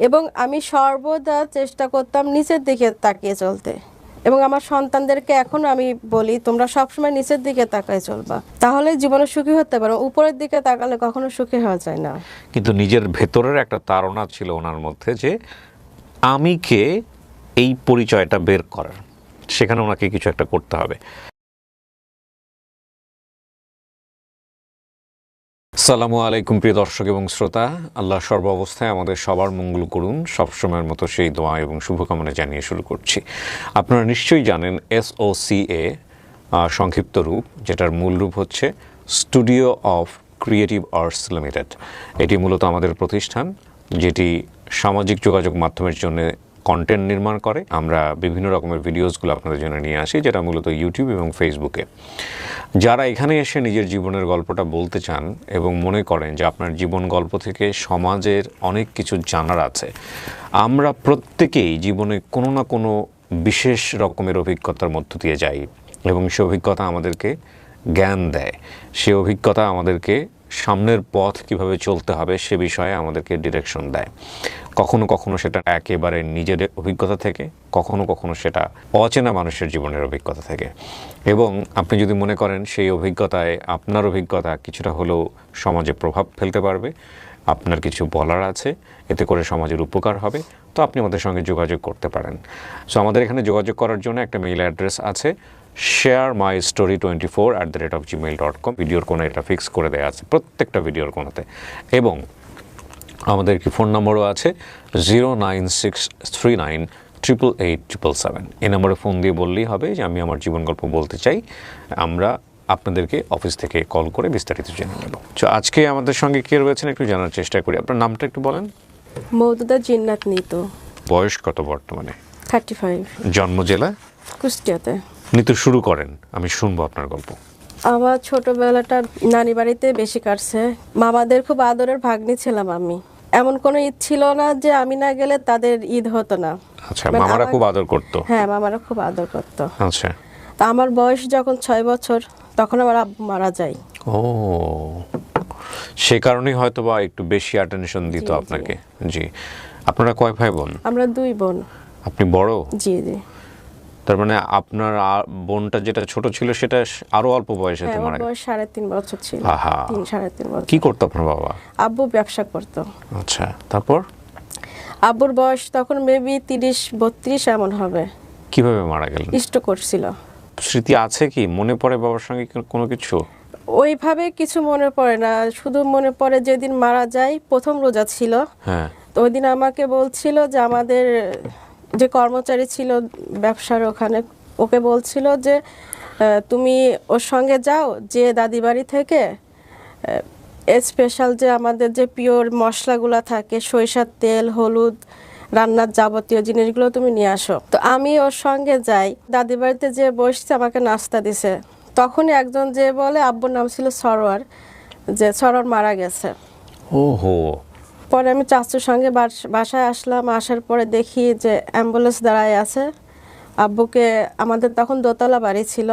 এবং আমি সর্বদা চেষ্টা করতাম নিচের দিকে তাকিয়ে চলতে, এবং আমার সন্তানদেরকে এখন আমি বলি তোমরা সবসময় নিচের দিকে তাকায় চলবা, তাহলে জীবনে সুখী হতে পারো, উপরের দিকে তাকালে কখনো সুখী হওয়া যায় না। কিন্তু নিজের ভেতরের একটা তাড়না ছিল ওনার মধ্যে যে আমি কে, এই পরিচয়টা বের করার, সেখানে ওনাকে কিছু একটা করতে হবে। আসসালামু আলাইকুম প্রিয় দর্শক এবং শ্রোতা, আল্লাহ সর্ব অবস্থায় আমাদের সবার মঙ্গল করুন, সবসময়ের মতো সেই দোয়া এবং শুভকামনা জানিয়ে শুরু করছি। আপনারা নিশ্চয়ই জানেন SOCA সংক্ষিপ্ত রূপ, যেটার মূল রূপ হচ্ছে studio of creative arts limited. এটি মূলত আমাদের প্রতিষ্ঠান যেটি সামাজিক যোগাযোগ মাধ্যমের জন্য কন্টেন্ট নির্মাণ করে। আমরা বিভিন্ন রকমের ভিডিওসগুলো আপনাদের জন্য নিয়ে আসি, যেটা মূলত ইউটিউব এবং ফেসবুকে। যারা এখানে এসে নিজের জীবনের গল্পটা বলতে চান এবং মনে করেন যে আপনার জীবন গল্প থেকে সমাজের অনেক কিছু জানার আছে, আমরা প্রত্যেকেই জীবনে কোনো না কোনো বিশেষ রকমের অভিজ্ঞতার মধ্য দিয়ে যাই এবং সে অভিজ্ঞতা আমাদেরকে জ্ঞান দেয়, সে অভিজ্ঞতা আমাদেরকে সামনের পথ কিভাবে চলতে হবে সে বিষয়ে আমাদেরকে ডিরেকশন দেয়। কখনো কখনো সেটা একেবারে নিজের অভিজ্ঞতা থেকে, কখনো কখনো সেটা অচেনা মানুষের জীবনের অভিজ্ঞতা থেকে। এবং আপনি যদি মনে করেন সেই অভিজ্ঞতায় আপনার অভিজ্ঞতা কিছুটা হলেও সমাজে প্রভাব ফেলতে পারবে, আপনার কিছু বলার আছে, এতে করে সমাজের উপকার হবে, তো আপনি আমাদের সঙ্গে যোগাযোগ করতে পারেন। সো আমাদের এখানে যোগাযোগ করার জন্য একটা মেইল অ্যাড্রেস আছে, sharemystory24@gmail.com। ভিডিওর কোণে এটা ফিক্স করে দেওয়া আছে, প্রত্যেকটা ভিডিওর কোণাতে। এবং আমাদের কি ফোন নম্বরও আছে 09639888777। এই নম্বরে ফোন দিয়ে বললেই হবে যে আমি আমার জীবন গল্প বলতে চাই, আমরা আপনাদেরকে অফিস থেকে কল করে বিস্তারিত জেনে নেব। তো আজকে আমাদের সঙ্গে কে রয়েছেন একটু জানার চেষ্টা করি। আপনার নামটা একটু বলেন। মওদুদা জিন্নাত নিতু। বয়স কত বর্তমানে? 35। জন্ম জেলা? কুষ্টিয়াতে। নিতু শুরু করেন, আমি শুনবো আপনার গল্প। আমার ছোটবেলাটা নানি বাড়িতে বেশি কাটছে। মামাদের খুব আদরের ভাগ্নি ছিলাম আমি। এমন কোনো ঈদ ছিল না যে আমি না গেলে তাদের ঈদ হতো না। আচ্ছা, মামারা খুব আদর করতো? হ্যাঁ, মামারা খুব আদর করতো। আচ্ছা। তা আমার বয়স যখন 6 বছর তখন আমার আব্বু মারা যায়। ও, সে কারণেই হয়তো বা একটু বেশি অ্যাটেনশন দিত আপনাকে। জি। আপনারা কয় ভাই বোন? আমরা 2 বোন। আপনি বড়? জি জি। তার মানে আপনার বোনটা যেটা ছোট ছিল সেটা আরো অল্প বয়সে তো মারা গেছে? বয়স 3.5 বছর ছিল। 3-3.5 বছর। কি করতো আপনার বাবা? আব্বু ব্যবসা করতো। আচ্ছা, তারপর? আব্বুর বয়স তখন মেবি 30-32 এমন হবে। কিভাবে মারা গেলেন? স্ট্রোক করছিল। স্মৃতি আছে কি, মনে পড়ে বাবার সঙ্গে কোনো কিছু? ওইভাবে কিছু মনে পড়ে না, শুধু মনে পড়ে যেদিন মারা যায় প্রথম রোজা ছিল। হ্যাঁ। তো ওই দিন আমাকে বলছিল যে আমাদের যে কর্মচারী ছিল ব্যবসার ওখানে, ওকে বলছিল যে তুমি ওর সঙ্গে যাও, যে দাদি বাড়ি থেকে স্পেশাল যে আমাদের যে পিওর মশলাগুলো থাকে, সরিষার তেল, হলুদ, রান্নার যাবতীয় জিনিসগুলো তুমি নিয়ে আসো। তো আমি ওর সঙ্গে যাই, দাদি বাড়িতে যে বসছে আমাকে নাস্তা দিছে। তখনই একজন যে বলে, আব্বুর নাম ছিল সরোয়ার, যে সরোয়ার মারা গেছে। ওহো। পরে আমি চাচুর সঙ্গে বাসায় আসলাম। আসার পরে দেখি যে অ্যাম্বুলেন্স দাঁড়ায় আছে। আব্বুকে, আমাদের তখন দোতলা বাড়ি ছিল,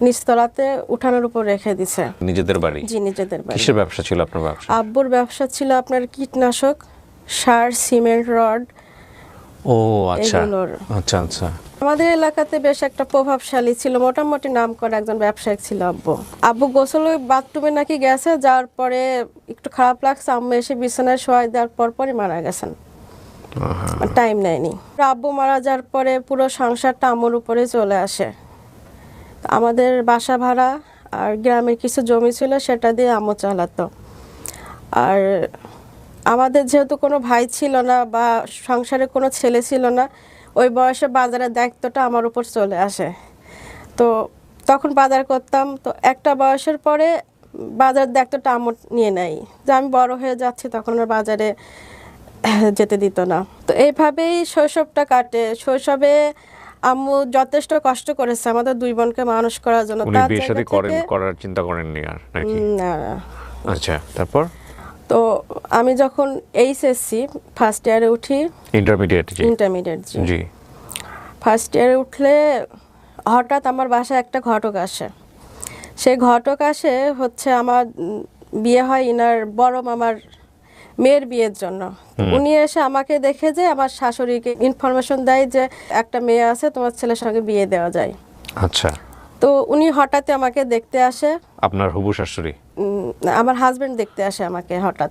নিচতলাতে উঠানোর উপর রেখে দিছে। নিজেদের বাড়ি? জি, নিজেদের বাড়ি। কিসের ব্যবসা ছিল আপনার ব্যবসা? আব্বুর ব্যবসা ছিল আপনার কীটনাশক, সার, সিমেন্ট, রড। ও আচ্ছা আচ্ছা আচ্ছা। আমাদের এলাকাতে বেশ একটা প্রভাবশালী ছিল, মোটামুটি নাম করা একজন ব্যবসায়িক ছিল আব্বু। আব্বু গোসল বাথরুমে নাকি গেছে, যাওয়ার পরে একটু খারাপ লাগছে, আম্মু এসে বিছানায় শোয়াই দেওয়ার পরই মারা গেছেন, টাইম নেয়নি। আব্বু মারা যাওয়ার পরে পুরো সংসারটা আম্মুর উপরে চলে আসে। আমাদের বাসা ভাড়া আর গ্রামের কিছু জমি ছিল, সেটা দিয়ে আম্মু চালাতো। আর আমাদের যেহেতু কোনো ভাই ছিল না বা সংসারে কোনো ছেলে ছিল না, ওই বয়সে বাজারের দায়িত্বটা আমার উপর চলে আসে। তো তখন বাজার করতাম। তো একটা বয়সের পরে বাজারের দায়িত্বটা আম্মু নিয়ে নেয়, যে আমি বড় হয়ে যাচ্ছি, তখন আর বাজারে যেতে দিত না। তো এইভাবেই শৈশবটা কাটে। শৈশবে আম্মু যথেষ্ট কষ্ট করেছে আমাদের 2 বোনকে মানুষ করার জন্য। উনি বিয়ে শাদী করার চিন্তা করেননি আর নাকি? না। আচ্ছা, তারপর? তো আমি যখন এইচএসসি ফার্স্ট ইয়ারে উঠি, ইন্টারমিডিয়েট জি, ফার্স্ট ইয়ারে উঠলে হঠাৎ আমার বাসায় একটা ঘটক আসে। সেই ঘটক আসে হচ্ছে আমার বিয়ে হয় ইনার বড় মামার মেয়ের বিয়ের জন্য। উনি এসে আমাকে দেখে যে আমার শাশুড়িকে ইনফরমেশন দেয় যে একটা মেয়ে আছে, তোমার ছেলের সঙ্গে বিয়ে দেওয়া যায়। আচ্ছা, তো উনি হঠাৎ আমাকে দেখতে আসে। আপনার হবু শাশুড়ি? আমার হাজবেন্ড দেখতে আসে আমাকে হঠাৎ।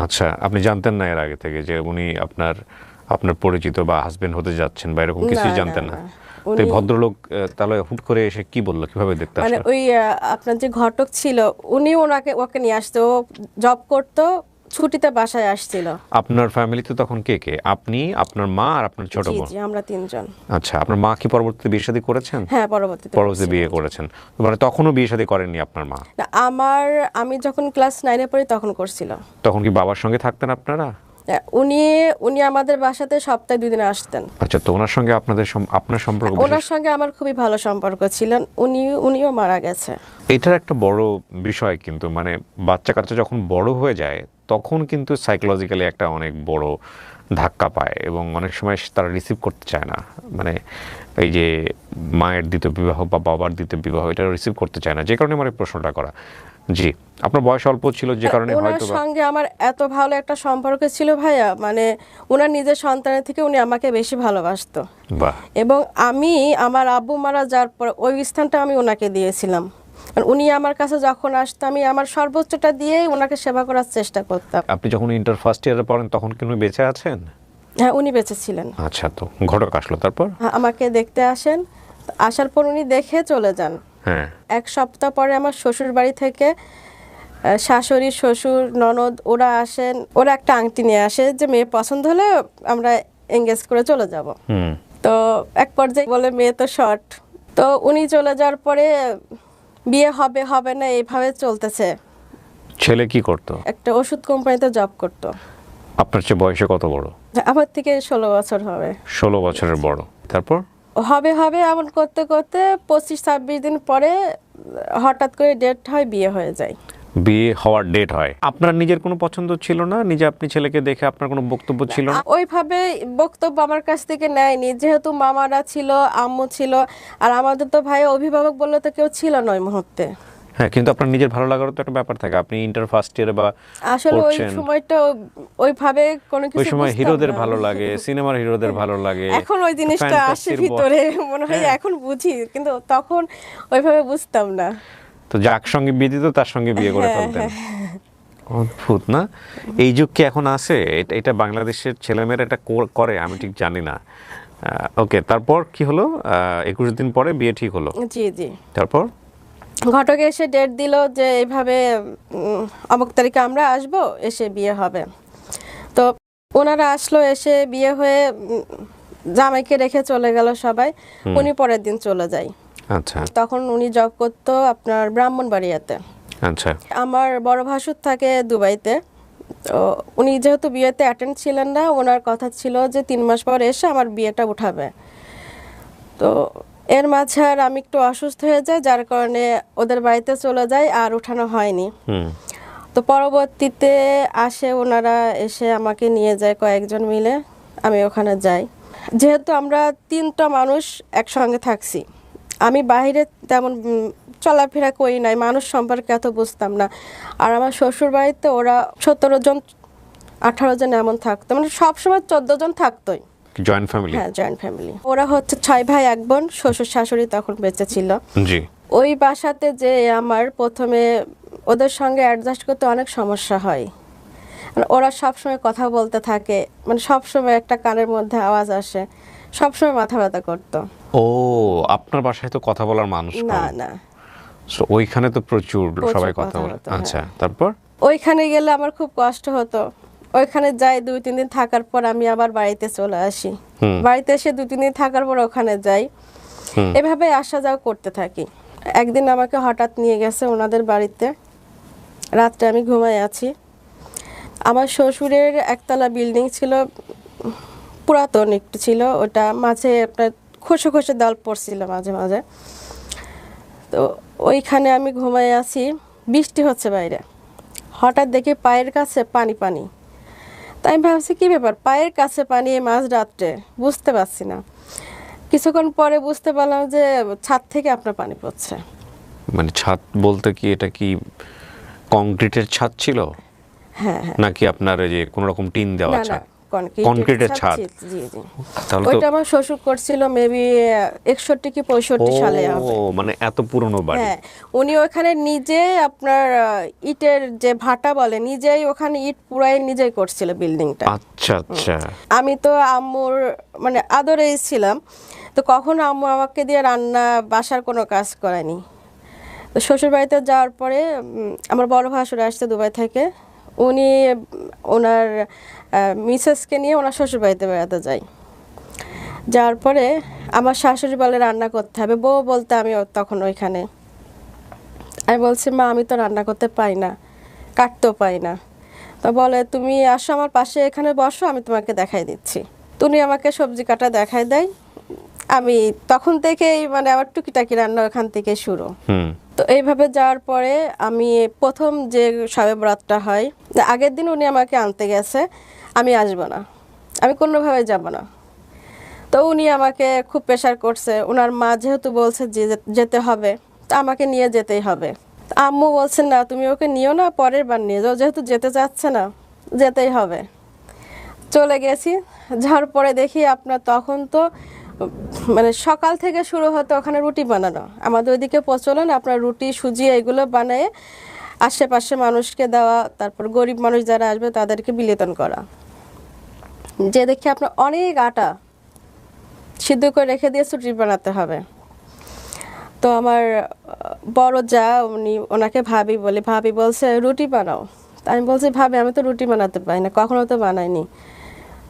আচ্ছা, আপনি জানতেন না এর আগে থেকে যে উনি আপনার আপনার পরিচিত বা হাজবেন্ড হতে যাচ্ছেন বা এরকম কিছুই জানতেন না? তো এই ভদ্রলোক তাহলে হুট করে এসে কি বললো, কিভাবে দেখতে মানে আসলো? ওই আপনার যে ঘটক ছিল উনি ওকে নিয়ে আসতো, ও জব করতো, ছুটিতে বাসায় আসছিল। আপনার ফ্যামিলিতে তখন কে কে? আপনি, আপনার মা আর আপনার ছোট জি বোন? জি, আমরা তিনজন। আচ্ছা, আপনার মা কি পরবর্তীতে বিয়ে শাদী করেছেন? হ্যাঁ, পরবর্তীতে বিয়ে করেছেন, মানে তখনও বিয়ে শাদী করেননি আপনার মা? না, আমি যখন ক্লাস 9-এ পড়ি তখন করছিল। তখন কি বাবার সঙ্গে থাকতেন আপনারা? উনি উনি আমাদের বাসাতে সপ্তাহে 2 দিন আসতেন। আচ্ছা, তো ওনার সঙ্গে আপনার সম্পর্ক? ওনার সঙ্গে আমার খুবই ভালো সম্পর্ক ছিল। উনিও মারা গেছে। এটার একটা বড় বিষয় কিন্তু, মানে বাচ্চা কাচ্চা যখন বড় হয়ে যায় তখন কিন্তু সাইকোলজিক্যালি একটা অনেক বড় ধাক্কা পায় এবং অনেক সময় তারা রিসিভ করতে চায় না, মানে এই যে মায়ের দ্বিতীয় বিবাহ বা বাবার দ্বিতীয় বিবাহ, এটা রিসিভ করতে চায় না, যে কারণে আমার এই প্রশ্নটা করা। জি, আপনার বয়স অল্প ছিল যে কারণে ওনার হয়তো। সঙ্গে আমার এত ভালো একটা সম্পর্ক ছিল ভাইয়া, মানে ওনার নিজের সন্তানের থেকে উনি আমাকে বেশি ভালোবাসতো। বাহ। এবং আমার আব্বু মারা যাওয়ার পর ওই স্থানটা আমি ওনাকে দিয়েছিলাম। উনি আমার কাছে যখন আসতো আমি আমার সর্বোচ্চটা দিয়েই ওনাকে সেবা করার চেষ্টা করতাম। আপনি যখন ইন্টার ফার্স্ট ইয়ারে পড়েন তখন কি উনি বেঁচে আছেন? হ্যাঁ, উনি বেঁচে ছিলেন। আচ্ছা, তো ঘটক আসলো তারপর? আমাকে দেখতে আসেন, আসার পর উনি দেখে চলে যান। হ্যাঁ। 1 সপ্তাহ পরে আমার শ্বশুর বাড়ি থেকে শাশুড়ি, শ্বশুর, ননদ ওরা আসেন। ওরা একটা আংটি নিয়ে আসে যে মেয়ে পছন্দ হলে আমরা এঙ্গেজ করে চলে যাব। তো এক পর্যায়ে বলে মেয়ে তো শর্ট। তো উনি চলে যাওয়ার পরে বিয়ে হবে হবে না এইভাবে চলতেছে। ছেলে কি করতো? একটা ওষুধ কোম্পানিতে জব করতো। আপনার চেয়ে বয়সে কত বড়? আমার থেকে 16 বছর হবে। 16 বছরের বড়। তারপর? হবে হবে এমন করতে করতে 25-26 দিন পরে হঠাৎ করে ডেট হয়, বিয়ে হয়ে যায়। বিয়ে হওয়ার ডেট হয়। আপনার নিজের কোনো পছন্দ ছিল না? আপনি ছেলেকে দেখে আপনার কোনো বক্তব্য ছিল না? ওইভাবে বক্তব্য আমার কাছ থেকে নেয়নি, যেহেতু মামারা ছিল, আম্মু ছিল, আর আমাদের তো ভাই অভিভাবক বললে তো কেউ ছিল না ওই মুহূর্তে। হ্যাঁ, কিন্তু আপনার নিজের ভালো লাগারও তো একটা ব্যাপার থাকে। আপনি ইন্টার ফার্স্ট ইয়ারে বা আসলে ওই সময়টা ওইভাবে কোনো কিছু ওই সময় বুঝতাম হিরোদের না। ভালো লাগে, সিনেমার হিরোদের ভালো লাগে, এখন ওই জিনিসটা আসে ভিতরে, মনে হয় এখন বুঝি, কিন্তু তখন ওইভাবে বুঝতাম না। তো যার সঙ্গে বিয়ে দিত তার সঙ্গে বিয়ে করে ফেলতেন। অদ্ভুত না? এই যুগ কি এখন আছে? এটা বাংলাদেশের ছেলেমেয়েরা এটা করে, আমি ঠিক জানি না। ওকে, তারপর কি হলো? 21 দিন পরে বিয়ে ঠিক হলো? জি জি। তারপর ঘটকে এসে ডেট দিল যে এইভাবে অমুক তারিখে আমরা আসব, এসে বিয়ে হবে। তো ওনারা আসলো, এসে বিয়ে হয়ে জামাইকে রেখে চলে গেল সবাই। উনি পরের দিন চলে যায়। আচ্ছা। তখন উনি জব করতো আপনার ব্রাহ্মণবাড়িয়াতে। আচ্ছা। আমার বড় ভাসুর থাকে দুবাইতে। তো উনি যেহেতু বিয়েতে অ্যাটেন্ড ছিলেন না, ওনার কথা ছিল যে 3 মাস পর এসে আমার বিয়েটা উঠাবে। তো এর মাঝে আর আমি একটু অসুস্থ হয়ে যাই, যার কারণে ওদের বাড়িতে চলে যাই, আর উঠানো হয়নি। তো পরবর্তীতে আসে ওনারা, এসে আমাকে নিয়ে যায় কয়েকজন মিলে, আমি ওখানে যাই। যেহেতু আমরা 3টা মানুষ একসঙ্গে থাকছি, আমি বাইরে তেমন চলাফেরা করি নাই, মানুষ সম্পর্কে এত বুঝতাম না। আর আমার শ্বশুর বাড়িতে ওরা 17 জন 18 জন এমন থাকতো, মানে সবসময় 14 জন থাকতোই। Joint family? হ্যাঁ, জয়েন্ট ফ্যামিলি। ওরা হচ্ছে 6 ভাই 1 বোন। শ্বশুর শাশুড়ি তখন বেঁচে ছিল। জি। ওই বাসাতে যে আমার প্রথমে ওদের সঙ্গে অ্যাডজাস্ট করতে অনেক সমস্যা হয়। ওরা সবসময় কথা বলতে থাকে, মানে সবসময় একটা কানের মধ্যে আওয়াজ আসে, সবসময় মাথা ব্যথা করতো। ও, আপনার বাসায় তো কথা বলার মানুষ না কম। না, সো ওইখানে তো প্রচুর সবাই কথা বলে। হতো, আচ্ছা, হ্যাঁ। তারপর? ওইখানে গেলে আমার খুব কষ্ট হতো। ওইখানে যাই 2-3 দিন থাকার পর আমি আবার বাড়িতে চলে আসি। বাড়িতে এসে 2-3 দিন থাকার পর ওখানে যাই, এভাবে আসা যাওয়া করতে থাকি। একদিন আমাকে হঠাৎ নিয়ে গেছে ওনাদের বাড়িতে, রাত্রে আমি ঘুমাই আছি। আমার শ্বশুরের একতলা বিল্ডিং ছিল, পুরাতন একটু ছিল, ওটা মাঝে আপনার খসে খসে দেওয়াল পড়ছিল মাঝে মাঝে। তো ওইখানে আমি ঘুমাই আছি, বৃষ্টি হচ্ছে বাইরে, হঠাৎ দেখি পায়ের কাছে পানি পানি। তাই আমি ভাবছি কী ব্যাপার, পায়ের কাছে পানি এই মাঝ রাত্রে, বুঝতে পারছি না। কিছুক্ষণ পরে বুঝতে পারলাম যে ছাদ থেকে আপনার পানি পড়ছে। মানে ছাদ বলতে কি, এটা কি কংক্রিটের ছাদ ছিল? হ্যাঁ হ্যাঁ। নাকি আপনার এই যে কোনো রকম টিন দেওয়া না না ছাদ? কনক্রিটের কনক্রিটের ছাদ। জি জি। তাহলে তো ওইটা আমার শ্বশুর করছিল মেবি 61 কি 65 সালে হবে। মানে এত পুরনো বাড়ি। হ্যাঁ, উনি ওখানে নিজে আপনার ইটের যে ভাটা বলে নিজেই ওখানে ইট পুরাই নিজেই করছিল বিল্ডিংটা। আচ্ছা আচ্ছা। আমি তো আম্মুর মানে আদরেই ছিলাম, তো কখনো আম্মু আমাকে দিয়ে রান্না বাসার কোনো কাজ করায়নি। তো শ্বশুর বাড়িতে যাওয়ার পরে আমার বড় ভাসুর আসছে দুবাই থেকে, উনি ওনার মিসেসকে নিয়ে ওনার শ্বশুর বাড়িতে বেড়াতে যায়। যাওয়ার পরে আমার শাশুড়ি বলে রান্না করতে হবে, বউ বলতে আমি তখন ওইখানে। আমি বলছি মা আমি তো রান্না করতে পাই না, কাটতেও পাই না। তো বলে তুমি আসো আমার পাশে এখানে বসো, আমি তোমাকে দেখাই দিচ্ছি। তো উনি আমাকে সবজি কাটা দেখাই দেয়। আমি তখন থেকেই মানে আমার টুকিটাকি রান্না ওখান থেকে শুরু। তো এইভাবে যাওয়ার পরে আমি প্রথম যে শবে বরাতটা হয়, আগের দিন উনি আমাকে আনতে গেছে, আমি আসবো না, আমি কোনোভাবে যাব না। তো উনি আমাকে খুব প্রেশার করছে, ওনার মা যেহেতু বলছে যে যেতে হবে, তো আমাকে নিয়ে যেতেই হবে। আম্মু বলছেন না তুমি ওকে নিও না, পরের বার নিয়ে যাও, যেহেতু যেতে চাচ্ছে না যেতেই হবে। চলে গেছি, যাওয়ার পরে দেখি আপনার তখন তো মানে সকাল থেকে শুরু হতো ওখানে রুটি বানানো, আমাদের ওইদিকে প্রচলন আপনার রুটি সুজি এগুলো বানিয়ে আশেপাশে মানুষকে দেওয়া, তারপর গরিব মানুষ যারা আসবে তাদেরকে বিলিতন করা। যে দেখি আপনার অনেক আটা সিদ্ধ করে রেখে দিয়ে রুটি বানাতে হবে। তো আমার বড় যা উনি ওনাকে ভাবি বলে, ভাবি বলছে রুটি বানাও। আমি বলছি ভাবি আমি তো রুটি বানাতে পারি না, কখনো তো বানাইনি।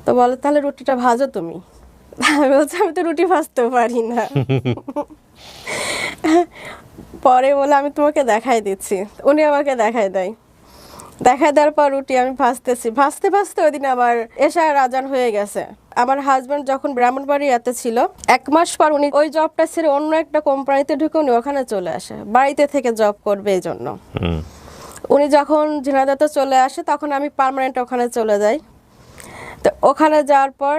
তো বলে তাহলে রুটিটা ভাজো তুমি। আমি বলছি আমি তো রুটি ভাজতেও পারি না। পরে বলে আমি তোমাকে দেখাই দিচ্ছি, উনি আমাকে দেখাই দেয়। দেখাই দেওয়ার পর রুটি আমি ভাজতেছি, ভাজতে ভাজতে ওই দিন আমার এশার আজান হয়ে গেছে। আমার হাজব্যান্ড যখন ব্রাহ্মণবাড়িয়াতে ছিল, 1 মাস পর উনি ওই জবটা ছেড়ে অন্য একটা কোম্পানিতে ঢুকে উনি ওখানে চলে আসে, বাড়িতে থেকে জব করবে এই জন্য। উনি যখন ঝিনাইদহতে চলে আসে তখন আমি পার্মানেন্ট ওখানে চলে যাই। তো ওখানে যাওয়ার পর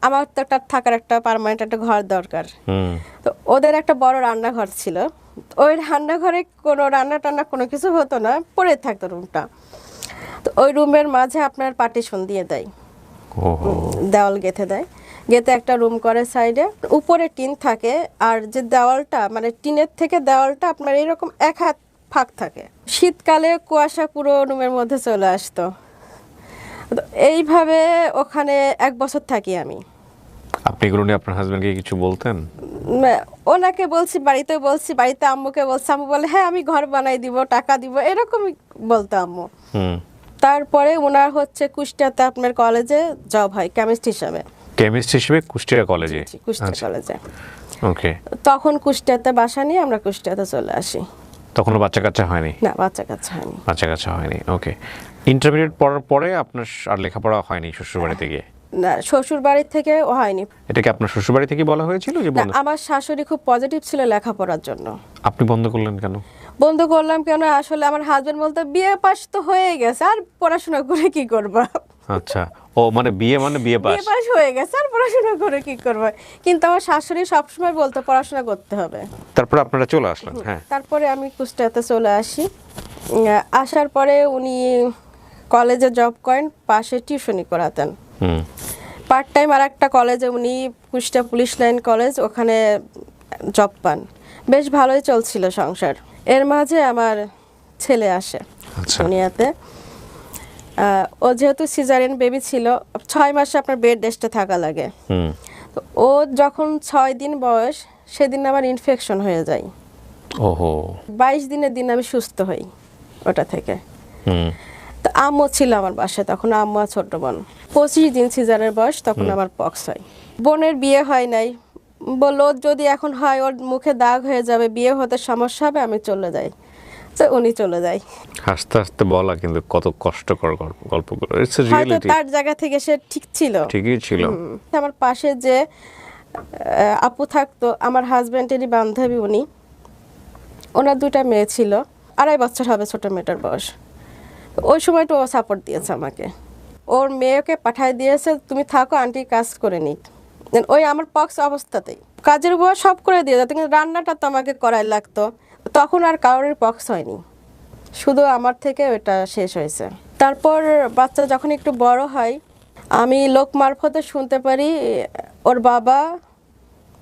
আমার তো একটা থাকার একটা পার্মানেন্ট একটা ঘর দরকার। তো ওদের একটা বড় রান্নাঘর ছিল, ওই রান্নাঘরে কোনো রান্না টান্না কোনো কিছু হতো না, পড়ে থাকতো রুমটা। তো ওই রুমের মাঝে আপনার পার্টিশন দিয়ে দেয়, দেওয়াল গেঁথে দেয়, গেঁথে একটা রুম করে সাইডে, উপরে টিন থাকে, আর যে দেওয়ালটা মানে টিনের থেকে দেওয়ালটা আপনার এরকম 1 হাত ফাঁক থাকে। শীতকালে কুয়াশা পুরো রুমের মধ্যে চলে আসতো। তো এইভাবে ওখানে 1 বছর থাকি আমি। আপনি এগুলো নিয়ে আপনার হাজবেন্ডকে কিছু বলতেন? ওনাকে বলছি, বাড়িতে বলছি, বাড়িতে আম্মুকে বলছি, আম্মু বলে হ্যাঁ আমি ঘর বানাই দিব, টাকা দিব, এরকমই বলতো আম্মু। তারপরে ওনার হচ্ছে কুষ্টিয়াতে আপনার কলেজে জব হয় কেমিস্ট হিসাবে। কেমিস্ট হিসেবে কুষ্টিয়া কলেজে? কুষ্টিয়া কলেজে। ওকে। তখন কুষ্টিয়াতে বাসা নিয়ে আমরা কুষ্টিয়াতে চলে আসি। তখনও বাচ্চা কাচ্চা হয়নি? না বাচ্চা কাচ্চা হয়নি। বাচ্চা কাচ্চা হয়নি, ওকে। ইন্টারমিডিয়েট পড়ার পরে আপনার আর লেখাপড়া হয়নি শ্বশুর বাড়িতে গিয়ে? না শ্বশুর বাড়ির থেকে হয়নি। এটা কি আপনার শ্বশুর বাড়ি থেকে বলা হয়েছিল যে বন্ধ? আমার শাশুড়ি খুব পজিটিভ ছিল লেখাপড়ার জন্য। আপনি বন্ধ করলেন কেন? বন্ধ করলাম কেন, আসলে আমার হাজবেন্ড বলতো বিয়ে পাস তো হয়ে গেছে, আর পড়াশোনা করে কি করবা। আচ্ছা, ও মানে বিয়ে পাস? বিয়ে পাস হয়ে গেছে, আর পড়াশোনা করে কি করবা। কিন্তু আমার শাশুড়ি সবসময় বলতো পড়াশোনা করতে হবে। তারপরে আপনারা চলে আসলেন? হ্যাঁ। তারপরে আমি কুষ্টিয়াতে চলে আসি। আসার পরে উনি কলেজে জব করেন, পাশে টিউশনি করাতেন। পার্ট টাইম আর একটা কলেজে উনি কুষ্টিয়া পুলিশ লাইন কলেজ, ওখানে জব পান। বেশ ভালোই চলছিল সংসার। এর মাঝে আমার ছেলে আসে দুনিয়াতে। ও যেহেতু সিজারিয়ান বেবি ছিল, 6 মাসে আপনার বেড রেস্টে থাকা লাগে। তো ও যখন 6 দিন বয়স, সেদিন আমার ইনফেকশন হয়ে যায়। ওহো। 22 দিনের দিন আমি সুস্থ হই ওটা থেকে। তো আম্মু ছিল আমার বাসায় তখন, আম্মু আর ছোট বোন। 25 দিন সিজারের বয়স, তখন আমার পক্স হয়। বোনের বিয়ে হয় নাই, বললো যদি এখন হয় ওর মুখে দাগ হয়ে যাবে, বিয়ে হতে সমস্যা হবে, আমি চলে যাই। তো উনি চলে যায়। হাসতে হাসতে বলা, কিন্তু কত কষ্টকর গল্পগুলো। ইটস এ হয়তো রিয়েলিটি। তার জায়গা থেকে সে ঠিক ছিল। ঠিকই ছিল। আমার পাশে যে আপু থাকতো, আমার হাজবেন্ডেরই বান্ধবী, উনি, ওনার 2টা মেয়ে ছিল, 2.5 বছর হবে ছোট মেয়েটার বয়স। ওই সময়টা ও সাপোর্ট দিয়েছে আমাকে, ওর মেয়েকে পাঠায় দিয়েছে তুমি থাকো, আন্টি কাজ করে নিক। ওই আমার পক্স অবস্থাতেই কাজের বুয়া সব করে দিয়ে যেত, কিন্তু রান্নাটা তো আমাকে করাই লাগতো। তখন আর কারোর পক্স হয়নি, শুধু আমার থেকে ওইটা শেষ হয়েছে। তারপর বাচ্চা যখন একটু বড় হয়, আমি লোক মারফতে শুনতে পারি ওর বাবা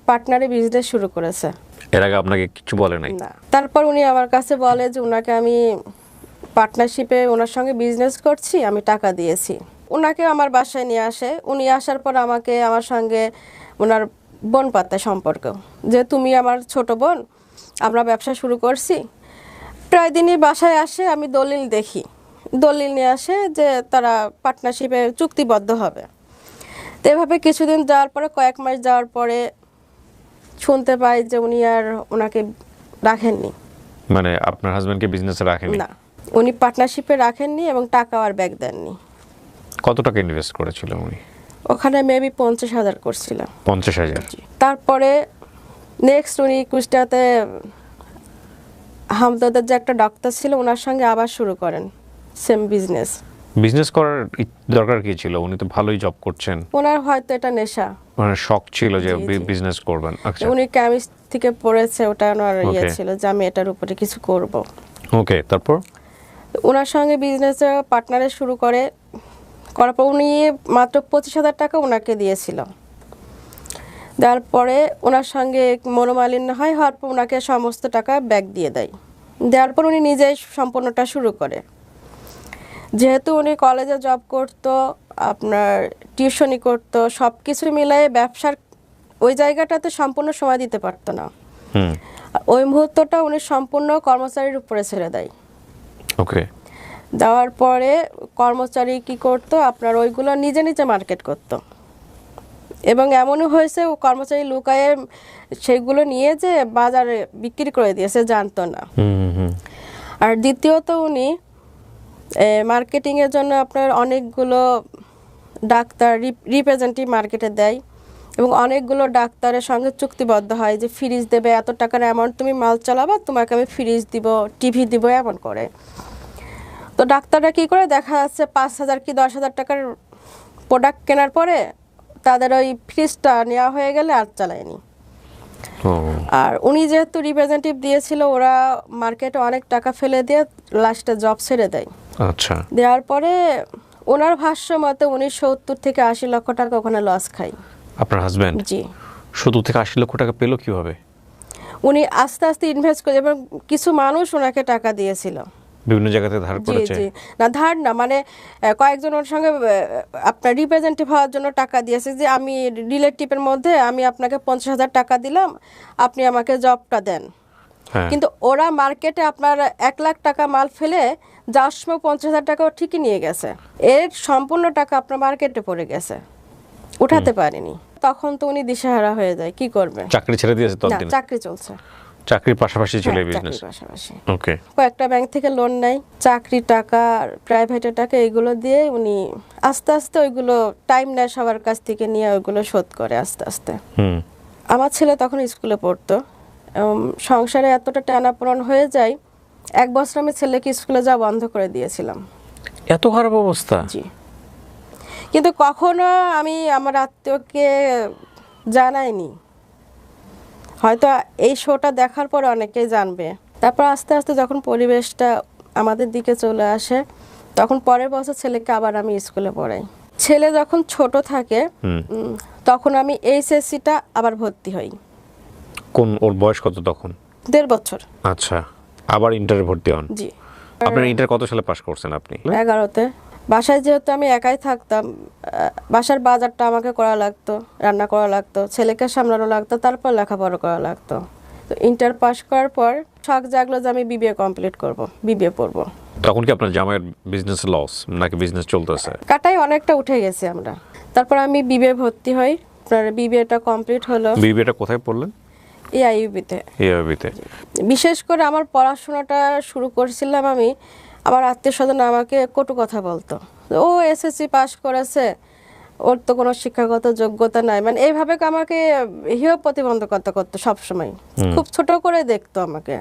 পার্টনারে বিজনেস শুরু করেছে। এর আগে আপনাকে কিছু বলে নাই? না। তারপর উনি আমার কাছে বলে যে ওনাকে আমি পার্টনারশিপে ওনার সঙ্গে বিজনেস করছি, আমি টাকা দিয়েছি। ওনাকে আমার বাসায় নিয়ে আসে। উনি আসার পর আমাকে আমার সঙ্গে ওনার বোন পাতায় সম্পর্ক, যে তুমি আমার ছোট বোন, আমরা ব্যবসা শুরু করছি। প্রায় দিনই বাসায় আসে, আমি দলিল দেখি, দলিল নিয়ে আসে যে তারা পার্টনারশিপে চুক্তিবদ্ধ হবে। তো এভাবে কিছুদিন যাওয়ার পরে, কয়েক মাস যাওয়ার পরে শুনতে পাই যে উনি আর ওনাকে রাখেননি। মানে আপনার হাজবেন্ডকে বিজনেসে রাখেনি? না, উনি পার্টনারশিপে রাখেননি এবং টাকাও আর ব্যাক দেননি। কত টাকা ইনভেস্ট করেছিল উনি? ওখানে মেবি 50,000 করছিল। 50,000? তারপরে নেক্সট উনি কুষ্টিয়াতে হামদর্দের যে একটা ডাক্তার ছিল, ওনার সঙ্গে আবার শুরু করেন সেম বিজনেস। বিজনেস করার দরকার কি ছিল? উনি তো ভালোই জব করছেন। ওনার হয়তো এটা নেশা, মানে শখ ছিল যে জি, জি। বিজনেস করবেন। আচ্ছা, উনি কেমিস্ট থেকে পড়েছে, ওটা ওনার ইয়ে Okay. ছিল যে আমি এটার উপরে কিছু করব। ওকে, তারপর? ওনার সঙ্গে বিজনেসে পার্টনারে শুরু করার পর উনি মাত্র 25,000 টাকা ওনাকে দিয়েছিল। দেওয়ার পরে ওনার সঙ্গে মনোমালিন্য হওয়ার পর ওনাকে সমস্ত টাকা ব্যাক দিয়ে দেয়। দেওয়ার পর উনি নিজেই সম্পূর্ণটা শুরু করে। যেহেতু উনি কলেজে জব করতো, আপনার টিউশনি করতো, সব কিছু মিলাই ব্যবসার ওই জায়গাটাতে সম্পূর্ণ সময় দিতে পারতো না। হুম, আর ওই মুহূর্তটা উনি সম্পূর্ণ কর্মচারীর উপরে ছেড়ে দেয়। ওকে। দেওয়ার পরে কর্মচারী কি করতো, আপনার ওইগুলো নিজে নিজে মার্কেট করতো। এবং এমনও হয়েছে ও কর্মচারী লুকায়ে সেইগুলো নিয়ে যে বাজারে বিক্রি করে দিয়েছে, জানতো না। হুম হুম হুম। আর দ্বিতীয়ত উনি মার্কেটিংয়ের জন্য আপনার অনেকগুলো ডাক্তার রিপ্রেজেন্টেটিভ মার্কেটে দেয় এবং অনেকগুলো ডাক্তারের সঙ্গে চুক্তিবদ্ধ হয় যে ফ্রিজ দেবে, এত টাকার অ্যামাউন্ট তুমি মাল চালাবা, তোমাকে আমি ফ্রিজ দিব, টিভি দিব, এমন করে। তো ডাক্তাররা কী করে, দেখা যাচ্ছে 5,000 কি 10,000 টাকার প্রোডাক্ট কেনার পরে তাদের ওই ফ্রিজটা নেওয়া হয়ে গেলে আর চালায়নি। ও, আর উনি যেহেতু রিপ্রেজেন্টেটিভ দিয়েছিল, ওরা মার্কেটে অনেক টাকা ফেলে দিয়ে লাস্টে জব ছেড়ে দেয়। আচ্ছা। দেওয়ার পরে ওনার ভাষ্য মতে উনি 70 থেকে 80 লক্ষ টাকা ওখানে লস খায়। আপনার হাজবেন্ড জি। 70 থেকে 80 লক্ষ টাকা পেলো কিভাবে? উনি আস্তে আস্তে ইনভেস্ট করে এবং কিছু মানুষ ওনাকে টাকা দিয়েছিল। বিভিন্ন জায়গাতে ধার জি করেছে? জি। না, ধার না, মানে কয়েকজন ওর সঙ্গে আপনার রিপ্রেজেন্টেটিভ হওয়ার জন্য টাকা দিয়েছে, যে আমি রিলেটিভের মধ্যে আমি আপনাকে 50,000 টাকা দিলাম, আপনি আমাকে জবটা দেন। হ্যাঁ। কিন্তু ওরা মার্কেটে আপনার 1 লাখ টাকা মাল ফেলে যাওয়ার সময় 50,000 টাকাও ঠিকই নিয়ে গেছে। এর সম্পূর্ণ টাকা আপনার মার্কেটে পড়ে গেছে, উঠাতে পারেনি। তখন তো উনি দিশেহারা হয়ে যায়, কি করবে। চাকরি ছেড়ে দিয়েছে না, ততদিন? চাকরি চলছে। চাকরির পাশাপাশি ছিল হ্যাঁ, বিজনেস? চাকরির পাশাপাশি ওকে। কয়েকটা ব্যাংক থেকে লোন নেয়, চাকরি টাকা, প্রাইভেটের টাকা, এইগুলো দিয়ে উনি আস্তে আস্তে ওইগুলো টাইম নেয় সবার কাছ থেকে নিয়ে ওইগুলো শোধ করে আস্তে আস্তে। হুম। আমার ছেলে তখন স্কুলে পড়তো, সংসারে এতটা টানাপোড়েন হয়ে যায়, 1 বছর আমি ছেলেকে স্কুলে যাওয়া বন্ধ করে দিয়েছিলাম। এত খারাপ অবস্থা? জি। কিন্তু কখনো আমি আমার আত্মীয়কে জানাইনি, হয়তো এই শোটা দেখার পরে অনেকেই জানবে। তারপর আস্তে আস্তে যখন পরিবেশটা আমাদের দিকে চলে আসে, তখন পরের বছর ছেলেকে আবার আমি স্কুলে পড়াই। ছেলে যখন ছোট থাকে তখন আমি এইচএসসিটা আবার ভর্তি হই। কোন, ওর বয়স কত তখন? 1.5 বছর। আচ্ছা, আবার ইন্টারে ভর্তি হন? জি। আপনার ইন্টার কত সালে পাস করছেন আপনি? 11তে। বাসায় যেহেতু আমি একাই থাকতাম, বাসার বাজারটা আমাকে করা লাগতো, রান্না করা লাগতো, ছেলেকে সামলানো লাগতো, তারপর লেখাপড়া করা লাগতো। তো ইন্টার পাস করার পর শখ জাগলো যে আমি বিবিএ কমপ্লিট করব, বিবিএ পড়ব। তখন কি আপনার জামাইয়ের বিজনেস লস নাকি বিজনেস চলতেছে? কাটাই অনেকটা উঠে গেছি আমরা। তারপর আমি বিবিএ ভর্তি হই, আপনার বিবিএটা কমপ্লিট হলো। বিবিএটা কোথায় পড়লেন? এআইইউবিতে। এআইইউবিতে। বিশেষ করে আমার পড়াশোনাটা শুরু করেছিলাম আমি, আমার আত্মীয় স্বজন আমাকে কটু কথা বলতো, ও এসএসসি পাস করেছে, ওর তো কোনো শিক্ষাগত যোগ্যতা নাই, মানে এইভাবে আমাকে হেয় প্রতিবন্ধকতা করতো সবসময়, খুব ছোট করে দেখতো আমাকে।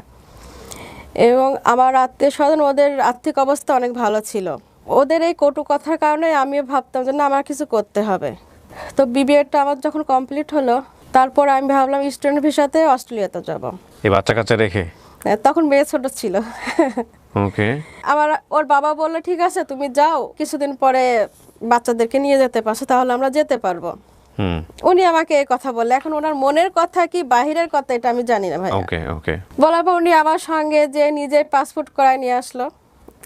এবং আমার আত্মীয় স্বজন, ওদের আর্থিক অবস্থা অনেক ভালো ছিল, ওদের এই কটু কথার কারণে আমিও ভাবতাম যে না, আমার কিছু করতে হবে। তো বিবিএটা আমার যখন কমপ্লিট হলো, তারপর আমি ভাবলাম স্টুডেন্ট ভিসাতে অস্ট্রেলিয়াতে যাব। এই বাচ্চা কাচ্চা রেখে? তখন মেয়ে ছোট ছিল। ওকে। আমার ওর বাবা বললো ঠিক আছে তুমি যাও, কিছুদিন পরে বাচ্চাদেরকে নিয়ে যেতে পারছো, তাহলে আমরা যেতে পারবো। হুম। উনি আমাকে এই কথা বললে, এখন ওনার মনের কথা কি বাহিরের কথা এটা আমি জানি না ভাই। ওকে ওকে। বলার পর উনি আমার সঙ্গে যে নিজে পাসপোর্ট করায় নিয়ে আসলো।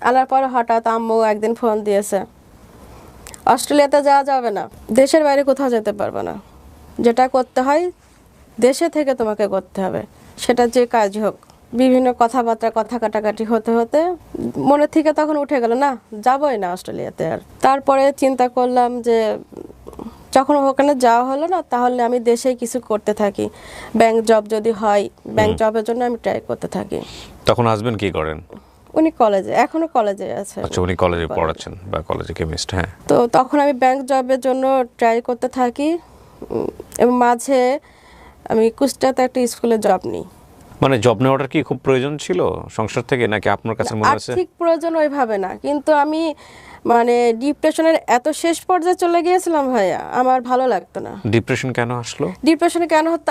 আনার পর হঠাৎ আম্মু একদিন ফোন দিয়েছে, অস্ট্রেলিয়াতে যাওয়া যাবে না, দেশের বাইরে কোথাও যেতে পারবে না, যেটা করতে হয় দেশে থেকে তোমাকে করতে হবে, সেটা যে কাজই হোক। বিভিন্ন কথাবার্তা কথা কাটাকাটি হতে হতে মনে থেকে তখন উঠে গেল না, যাবোই না অস্ট্রেলিয়াতে আর। তারপরে চিন্তা করলাম যে যখন ওখানে যাওয়া হলো না, তাহলে আমি দেশেই কিছু করতে থাকি, ব্যাংক জব যদি হয় ব্যাংক জবের জন্য আমি ট্রাই করতে থাকি। তখন হাজবেন্ড কি করেন? উনি কলেজে, এখনো কলেজে আছে। আচ্ছা, উনি কলেজে পড়াচ্ছেন বা কলেজে কেমিস্ট। হ্যাঁ। তো তখন আমি ব্যাংক জবের জন্য ট্রাই করতে থাকি, এবং মাঝে আমি কুষ্টিয়াতে একটা স্কুলে জব নিই। মানে জব নেওয়াটার কি খুব প্রয়োজন ছিল সংসার থেকে, নাকি আপনার কাছে মনে হচ্ছে? আর্থিক প্রয়োজন ওইভাবে না, কিন্তু আমি মানে ডিপ্রেশনের এত শেষ পর্যায়ে চলে গিয়েছিলাম ভাইয়া, আমার ভালো লাগতো না। ডিপ্রেশন কেন আসলো? ডিপ্রেশনে কেন হতো,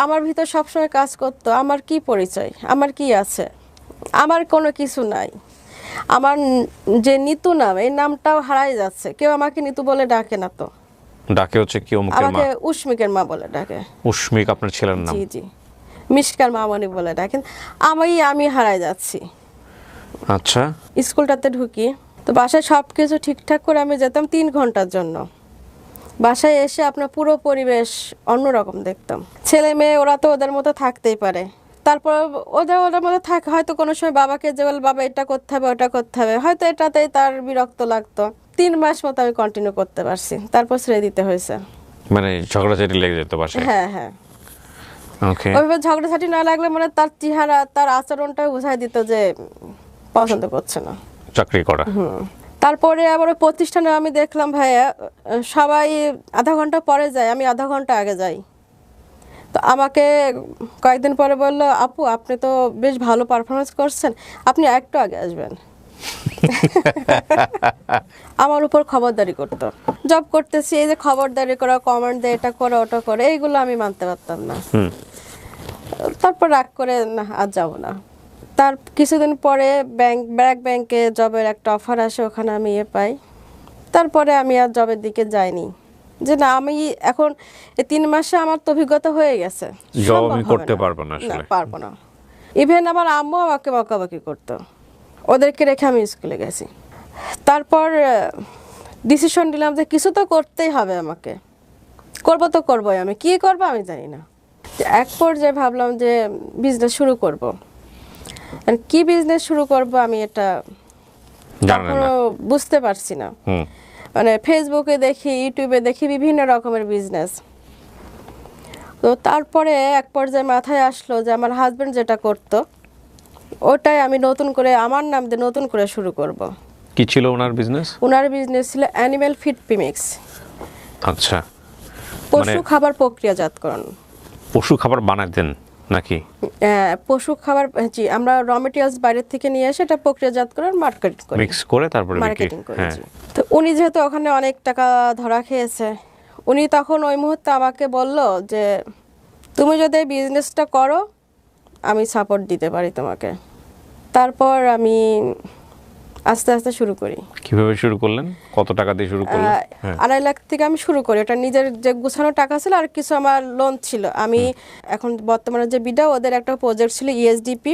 আমার ভিতর সবসময় কাজ করতো আমার কি পরিচয়, আমার কি আছে, আমার কোনো কিছু নাই। আমার যে নিতু নাম, এই নামটাও হারাই যাচ্ছে, কেউ আমাকে নিতু বলে ডাকে না, তো ডাকে হচ্ছে কি অমুকের মা? আমাকে উস্মিকের মা বলে ডাকে। উস্মিক আপনার ছেলের নাম? জি জি, মিশকার মামনি বলে ডাকেন। আমি হারাই যাচ্ছি। আচ্ছা। স্কুলটাতে ঢুকি, তো বাসায় সব কিছু ঠিকঠাক করে আমি যেতাম 3 ঘন্টার জন্য। বাসায় এসে আপনার পুরো পরিবেশ অন্যরকম দেখতাম। ছেলে মেয়ে ওরা তো ওদের মতো থাকতেই পারে, তারপর ওদের মধ্যে থাকে, হয়তো কোনো সময় বাবাকে যে বলে বাবা এটা করতে হবে ওটা করতে হবে, হয়তো এটাতেই তার বিরক্ত লাগতো। 3 মাস মতো আমি কন্টিনিউ করতে পারছি, তারপর ছেড়ে দিতে হয়েছে। মানে ঝগড়াঝাটি লেগে যেত বাসায়? হ্যাঁ হ্যাঁ। ওকে। ওইভাবে ঝগড়াঝাটি না লাগলে মানে তার চেহারা তার আচরণটা বোঝাই দিত যে পছন্দ করছে না চাকরি করা। তারপরে আবার ওই প্রতিষ্ঠানে আমি দেখলাম ভাইয়া, সবাই আধা ঘন্টা পরে যায়, আমি আধা ঘন্টা আগে যাই। তো আমাকে কয়েকদিন পরে বললো, আপু আপনি তো বেশ ভালো পারফরমেন্স করছেন, আপনি একটু আগে আসবেন। আমার উপর খবরদারি করতো। জব করতেছি, এই যে খবরদারি করা, কমেন্ট দেয়, এটা করে ওটা করে, এইগুলো আমি মানতে পারতাম না। তারপর রাগ করে না আর যাবো না। তার কিছুদিন পরে ব্র্যাক ব্যাংকে জবের একটা অফার আসে, ওখানে আমি পাই। তারপরে আমি আর জবের দিকে যাইনি, যে না আমি এখন এই 3 মাসে আমার তো অভিজ্ঞতা হয়ে গেছে, জব আমি করতে পারবো না আসলে। পারবো না। ইভেন আমার আম্মু আমাকে বকাবকি করতো, ওদেরকে রেখে আমি স্কুলে গেছি। তারপর ডিসিশন নিলাম যে কিছু তো করতেই হবে আমাকে, করবো তো করবোই, আমি কি করবো আমি জানি না। এক পর্যায়ে ভাবলাম যে বিজনেস শুরু করব। আর কি বিজনেস শুরু করব আমি এটা বুঝতে পারছি না। মানে ফেসবুকে দেখি, ইউটিউবে দেখি বিভিন্ন রকমের বিজনেস। তো তারপরে এক পর্যায়ে মাথায় আসলো যে আমার হাজবেন্ড যেটা করতো ওটাই আমি নতুন করে আমার নাম দিয়ে নতুন করে শুরু করব। কি ছিল ওনার বিজনেস? ওনার বিজনেস ছিল অ্যানিম্যাল ফিড প্রিমিক্স। আচ্ছা, পশু খাবার প্রক্রিয়াজাতকরণ। পশু খাবার বানাতেন নাকি? পশু খাবার, জি, আমরা র মেটেরিয়ালস বাইরে থেকে নিয়ে এসে এটা প্রক্রিয়াজাত করে মার্কেট করি, মিক্স করে তারপরে মার্কেটিং করি। তো উনি যেহেতু ওখানে অনেক টাকা ধরা খেয়েছে, উনি তখন ওই মুহূর্তে আমাকে বলল যে তুমি যদি এই বিজনেসটা করো আমি সাপোর্ট দিতে পারি তোমাকে। তারপর আমি আস্তে আস্তে শুরু করি। কিভাবে শুরু করলেন? কত টাকা দিয়ে শুরু করলেন? 2.5 লাখ থেকে আমি শুরু করি। ওটা নিজের যে গুছানো টাকা ছিল আর কিছু আমার লোন ছিল। আমি এখন বর্তমানে যে বিডা ওদের একটা প্রজেক্ট ছিল ইএসডিপি,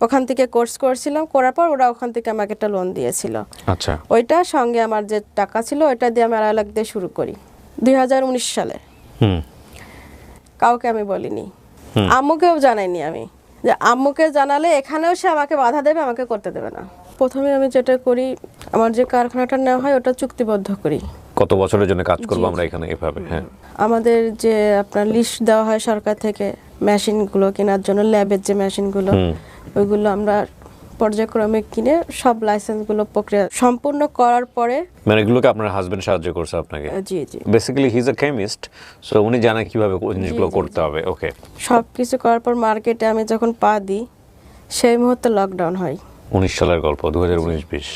ওখান থেকে কোর্স করছিলাম, করার পর ওরা ওখান থেকে আমাকে একটা লোন দিয়েছিল। আচ্ছা, ওইটা সঙ্গে আমার যে টাকা ছিল ওইটা দিয়ে আমি 2.5 লাখ দিয়ে শুরু করি 2019 সালে। কাউকে আমি বলিনি, আম্মুকেও জানাইনি আমি, যে আম্মুকে জানালে এখানেও সে আমাকে বাধা দেবে, আমাকে করতে দেবে না। প্রথমে আমি যেটা করি, আমার যে কারখানাটা নেওয়া হয় ওটা চুক্তিবদ্ধ করি। কত বছরের জন্য কাজ করব আমরা এখানে এভাবে? হ্যাঁ, আমাদের যে আপনার লিস্ট দেওয়া হয় সরকার থেকে মেশিনগুলো কেনার জন্য, ল্যাবের যে মেশিনগুলো, ওইগুলো আমরা পর্যায়ক্রমে কিনে সব লাইসেন্সগুলো প্রক্রিয়া সম্পূর্ণ করার পরে। মানে এগুলোকে আপনার হাজবেন্ড সাহায্য করছে আপনাকে? জি জি, basically he is a chemist, so উনি জানেন কিভাবে জিনিসগুলো করতে হবে। ওকে, সব কিছু করার পর মার্কেটে আমি যখন পা দিই সেই মুহূর্তে লকডাউন হয়। 19 সালের গল্প, 2019-20।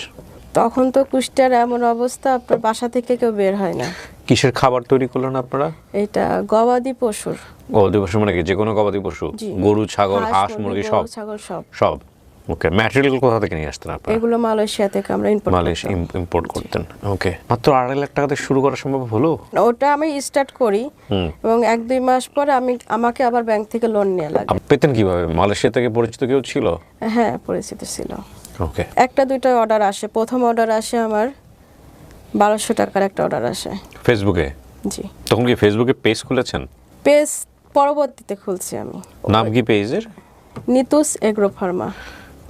তখন তো কুষ্টিয়ার এমন অবস্থা, আপনার বাসা থেকে কেউ বের হয় না। কিসের খাবার তৈরি করলেন আপনারা? এটা গবাদি পশুর। গবাদি পশু মানে কি যে কোনো গবাদি পশু? জি। গরু, ছাগল, হাঁস, মুরগি সব? গরু, ছাগল সব। সব। ওকে, ম্যাটেরিয়াল কোথা থেকে নিয়ে আসতেন আপনারা? এগুলো মালয়েশিয়া থেকে আমরা ইম্পোর্ট মালয়েশিয়া ইম্পোর্ট করতেন। ওকে, মাত্র 2.5 লাখ টাকা দিয়ে শুরু করা সম্ভব হলো? ওটা আমি স্টার্ট করি এবং 1-2 মাস পরে আমাকে আবার ব্যাংক থেকে লোন নেওয়া লাগে। আপনি পেতেন কিভাবে? মালয়েশিয়া থেকে পরিচিত কেউ ছিল? হ্যাঁ, পরিচিত ছিল। ওকে। 1-2টা অর্ডার আসে। প্রথম অর্ডার আসে আমার 1200 টাকার একটা অর্ডার আসে। ফেসবুকে? জি। তখন কি ফেসবুকে পেজ খুলেছেন? পেজ পরবর্তীতে খুলছি আমি। নাম কি পেজের? নিতুস এগ্রো ফার্মা।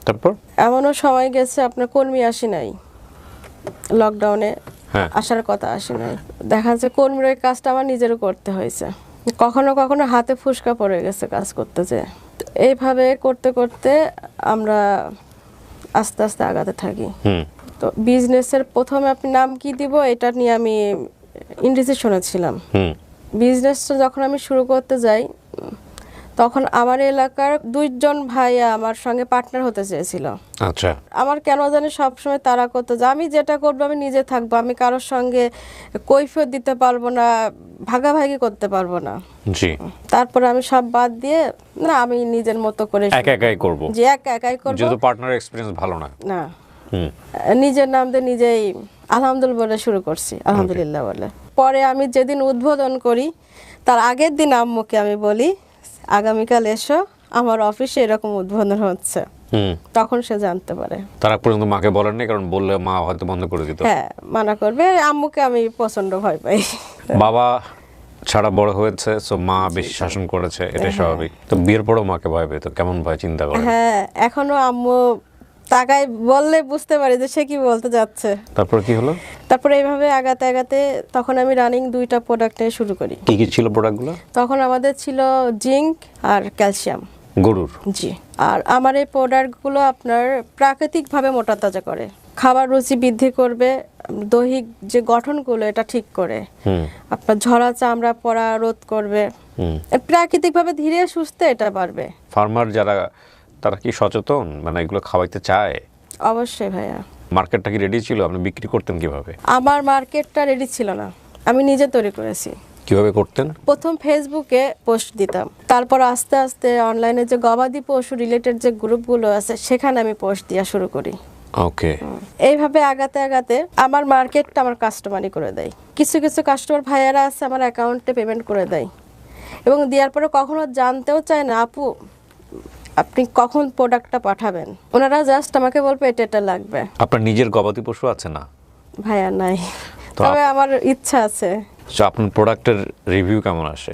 তারপর? এমনও সময় গেছে আপনার কর্মী আসি নাই, লকডাউনে হ্যাঁ। আসার কথা আসে নাই। দেখা যাচ্ছে কর্মীর ওই কাজটা আমার নিজেরও করতে হয়েছে। কখনো কখনো হাতে ফুসকা পড়ে গেছে কাজ করতে যেয়ে। তো এইভাবে করতে করতে আমরা আস্তে আস্তে আগাতে থাকি। তো বিজনেসের প্রথমে আপনি নাম কি দিব এটা নিয়ে আমি ইনডিসিশনে ছিলাম। বিজনেসটা যখন আমি শুরু করতে যাই তখন আমার এলাকার 2জন ভাইয়া আমার সঙ্গে পার্টনার হতে চেয়েছিল। আচ্ছা। আমার কেন জানি সবসময় তারা করতো যে আমি যেটা করবো আমি নিজে থাকবো, আমি কারোর সঙ্গে কৈফিয়ত দিতে পারবো না, ভাগাভাগি করতে পারবো না। জি। তারপরে আমি সব বাদ দিয়ে না আমি নিজের মতো করে একা একাই করব। যে একাই করবো। যেহেতু পার্টনার এক্সপেরিয়েন্স ভালো না। না, নিজের নাম দিয়ে নিজেই আলহামদুলিল্লাহ বলে শুরু করছি, আলহামদুলিল্লাহ বলে। পরে আমি যেদিন উদ্বোধন করি তার আগের দিন আম্মুকে আমি বলি আগামীকাল এসো আমার অফিসে এরকম উদ্বোধন হচ্ছে। তখন সে জানতে পারে। তারা পর্যন্ত মাকে বলেননি, কারণ বললে মা হয়তো বন্ধ করে দিত। হ্যাঁ, মানা করবে। আম্মুকে আমি প্রচন্ড ভয় পাই। বাবা ছাড়া বড় হয়েছে, সো মা বেশি শাসন করেছে, এটা স্বাভাবিক। তো বিয়ের পরও মাকে ভয় পেত, কেমন ভয় চিন্তা করে? হ্যাঁ, এখনো আম্মু তাকায় বললে বুঝতে পারি যে সে কি বলতে যাচ্ছে। তারপর কি হলো? তারপরে এইভাবে আগাতে আগাতে তখন আমি রানিং 2টা প্রোডাক্ট নিয়ে শুরু করি। কি কি ছিল প্রোডাক্টগুলো? তখন আমাদের ছিল জিঙ্ক আর ক্যালসিয়াম গরুর। জি। আর আমার এই প্রোডাক্টগুলো আপনার প্রাকৃতিকভাবে মোটা তাজা করে, খাবার রুচি বৃদ্ধি করবে, দৈহিক যে গঠনগুলো এটা ঠিক করে, আপনার ঝরা চামড়া পড়া রোধ করবে, প্রাকৃতিকভাবে ধীরে সুস্থে এটা বাড়বে। ফার্মার যারা তারা কি সচেতন, মানে এগুলো খাওয়াইতে চায়? অবশ্যই ভাইয়া। মার্কেটটা কি রেডি ছিল? আপনি বিক্রি করতেন কিভাবে? আমার মার্কেটটা রেডি ছিল না, আমি নিজে তৈরি করেছি। কিভাবে করতেন? প্রথম ফেসবুকে পোস্ট দিতাম, তারপর আস্তে আস্তে অনলাইনে যে গবাদি পশু রিলেটেড যে গ্রুপগুলো আছে সেখানে আমি পোস্ট দেওয়া শুরু করি। ওকে। এইভাবে আগাতে আগাতে আমার মার্কেটটা আমার কাস্টমারই করে দেয়। কিছু কিছু কাস্টমার ভাইয়ারা আছে আমার অ্যাকাউন্টে পেমেন্ট করে দেয় এবং দেওয়ার পরে কখনো জানতেও চায় না আপু আপনি কখন প্রোডাক্টটা পাঠাবেন। ওনারা জাস্ট আমাকে বলবে এটা এটা লাগবে। আপনার নিজের গবাদি পশু আছে না? ভাইয়া নাই, তো তবে আমার ইচ্ছা আছে। তো আপনার প্রোডাক্টের রিভিউ কেমন আসে?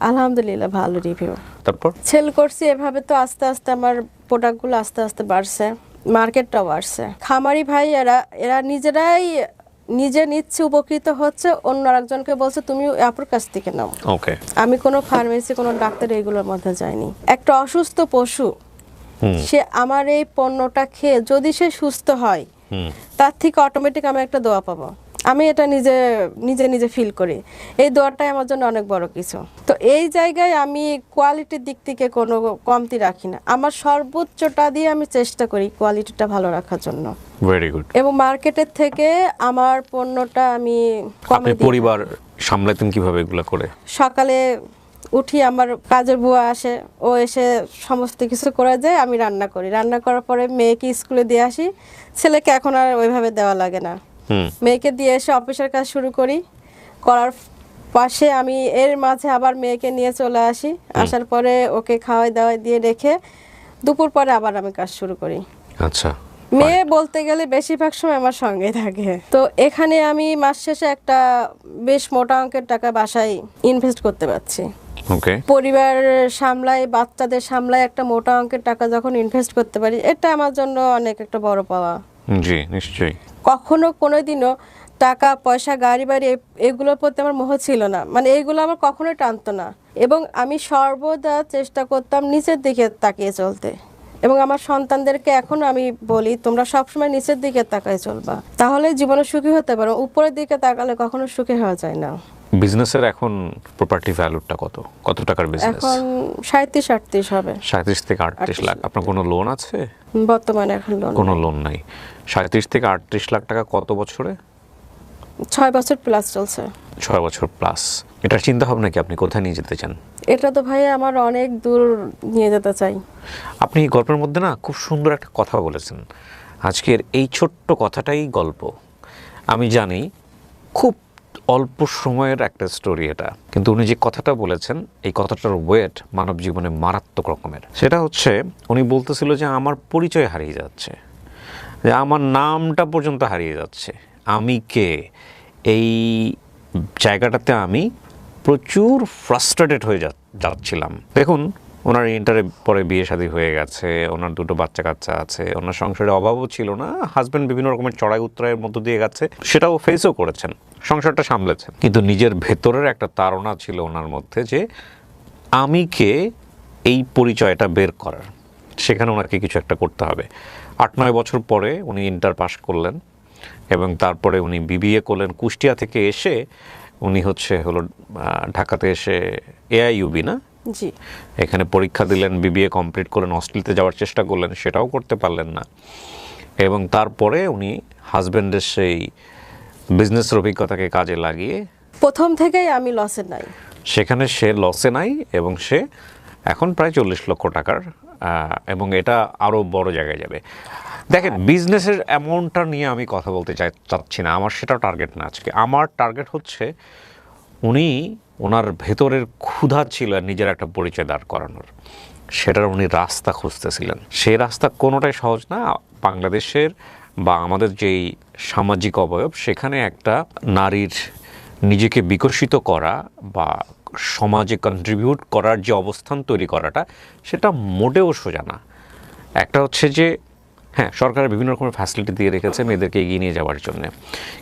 আলহামদুলিল্লাহ, ভালো রিভিউ। তারপর সেল করছি এভাবে। তো আস্তে আস্তে আমার প্রোডাক্টগুলো আস্তে আস্তে বাড়ছে, মার্কেটটাও বাড়ছে। খামারি ভাই এরা নিজেরাই নিজে নিচ্ছে, উপকৃত হচ্ছে, অন্য আরেকজনকে বলছে তুমি আপুর কাছ থেকে নাও। ওকে। আমি কোনো ফার্মেসি কোনো ডাক্তার এগুলোর মধ্যে যাইনি। একটা অসুস্থ পশু সে আমার এই পণ্যটা খেয়ে যদি সে সুস্থ হয় তার থেকে অটোমেটিক আমি একটা দোয়া পাবো। আমি এটা নিজে নিজে নিজে ফিল করি। এই দোয়াটাই আমার জন্য অনেক বড় কিছু। তো এই জায়গায় আমি কোয়ালিটির দিক থেকে কোনো কমতি রাখি না, আমার সর্বোচ্চটা দিয়ে আমি চেষ্টা করি কোয়ালিটিটা ভালো রাখার জন্য। Very good. এবং মার্কেটের থেকে আমার পণ্যটা আমি আপনি পরিবার সামলাতেন কিভাবে এগুলো করে? সকালে উঠি, আমার কাজের বুয়া আসে, ও এসে সমস্ত কিছু করে যায়, আমি রান্না করি। রান্না করার পরে মেয়েকে স্কুলে দিয়ে আসি, ছেলেকে এখন আর ওইভাবে দেওয়া লাগে না। মেয়েকে দিয়ে এসে অফিসের কাজ শুরু করি, করার পাশে আমি এর মাঝে আবার মেয়েকে নিয়ে চলে আসি। আসার পরে ওকে খাওয়াই দাওয়াই দিয়ে রেখে দুপুর পরে আবার আমি কাজ শুরু করি। আচ্ছা। মেয়ে বলতে গেলে বেশিরভাগ সময় আমার সঙ্গে থাকে। তো এখানে আমি মাস শেষে একটা বেশ মোটা অঙ্কের টাকা বাসায় ইনভেস্ট করতে পারছি। ওকে। পরিবার সামলাই, বাচ্চাদের সামলাই একটা মোটা অঙ্কের টাকা যখন ইনভেস্ট করতে পারি, এটা আমার জন্য অনেক একটা বড় পাওয়া। জি, নিশ্চয়ই। কখনো কোনোদিনও টাকা পয়সা গাড়ি বাড়ি এগুলোর প্রতি আমার মোহ ছিল না, মানে এইগুলো আমার কখনোই টানতো না। এবং আমি সর্বদা চেষ্টা করতাম নিচের দিকে তাকিয়ে চলতে। এবং আমার সন্তানদেরকে এখনো আমি বলি তোমরা সবসময় নিচের দিকে তাকায় চলবা, তাহলে জীবনে সুখী হতে পারো। উপরের দিকে তাকালে কখনো সুখী হওয়া যায় না। বিজনেসের এখন প্রপার্টি ভ্যালুটা কত টাকার বিজনেস? এখন 37-38 হবে। 37 থেকে 38 লাখ। আপনার কোনো লোন আছে? বর্তমানে এখন লোন কোনো লোন নাই। 37 থেকে 38 লাখ টাকা কত বছরে? 6 বছর প্লাস চলছে। 6 বছর প্লাস। এটার চিন্তা ভাবনা কি, আপনি কোথায় নিয়ে যেতে চান? এটা তো ভাই আমার অনেক দূর নিয়ে যেতে চাই। আপনি এই গল্পের মধ্যে না খুব সুন্দর একটা কথা বলেছেন। আজকের এই ছোট্ট কথাটাই গল্প। আমি জানি খুব অল্প সময়ের একটা স্টোরি এটা, কিন্তু উনি যে কথাটা বলেছেন এই কথাটার ওয়েট মানব জীবনে মারাত্মক রকমের। সেটা হচ্ছে উনি বলতেছিল যে আমার পরিচয় হারিয়ে যাচ্ছে, যে আমার নামটা পর্যন্ত হারিয়ে যাচ্ছে, আমি কে। এই জায়গাটাতে আমি প্রচুর ফ্রাস্ট্রেটেড হয়ে যাচ্ছিলাম। দেখুন, ওনার ইন্টারে পরে বিয়ে শাদী হয়ে গেছে, ওনার 2টো বাচ্চা কাচ্চা আছে, ওনার সংসারে অভাবও ছিল না, হাজব্যান্ড বিভিন্ন রকমের চড়াই উত্তরায়ের মধ্য দিয়ে গেছে, সেটাও ফেসও করেছেন, সংসারটা সামলেছেন। কিন্তু নিজের ভেতরের একটা তাড়না ছিল ওনার মধ্যে যে আমি কে, এই পরিচয়টা বের করার, সেখানে ওনাকে কিছু একটা করতে হবে। 8-9 বছর পরে উনি ইন্টার পাস করলেন এবং তারপরে উনি বিবিএ করলেন। কুষ্টিয়া থেকে এসে উনি হলো ঢাকাতে এসে এআইইউবি না, জি, এখানে পরীক্ষা দিলেন, বিবিএ কমপ্লিট করলেন, অস্ট্রেলিয়াতে যাওয়ার চেষ্টা করলেন, সেটাও করতে পারলেন না। এবং তারপরে উনি হাজব্যান্ডের সেই বিজনেসের অভিজ্ঞতাকে কাজে লাগিয়ে প্রথম থেকেই আমি লসে নাই। সেখানে সে লসে নাই এবং সে এখন প্রায় 40 লক্ষ টাকার, এবং এটা আরও বড় জায়গায় যাবে। দেখেন, বিজনেসের অ্যামাউন্টটা নিয়ে আমি কথা বলতে চাচ্ছি না, আমার সেটা টার্গেট না আজকে। আমার টার্গেট হচ্ছে উনি ওনার ভেতরের ক্ষুধা ছিল নিজের একটা পরিচয় দাঁড় করানোর, সেটার উনি রাস্তা খুঁজতেছিলেন। সেই রাস্তা কোনোটাই সহজ না। বাংলাদেশের বা আমাদের যেই সামাজিক অবয়ব, সেখানে একটা নারীর নিজেকে বিকশিত করা বা সমাজে কন্ট্রিবিউট করার যে অবস্থান তৈরি করাটা, সেটা মোটেও সোজা না। একটা হচ্ছে যে হ্যাঁ, সরকার বিভিন্ন রকমের ফ্যাসিলিটি দিয়ে রেখেছে মেয়েদেরকে এগিয়ে নিয়ে যাওয়ার জন্য,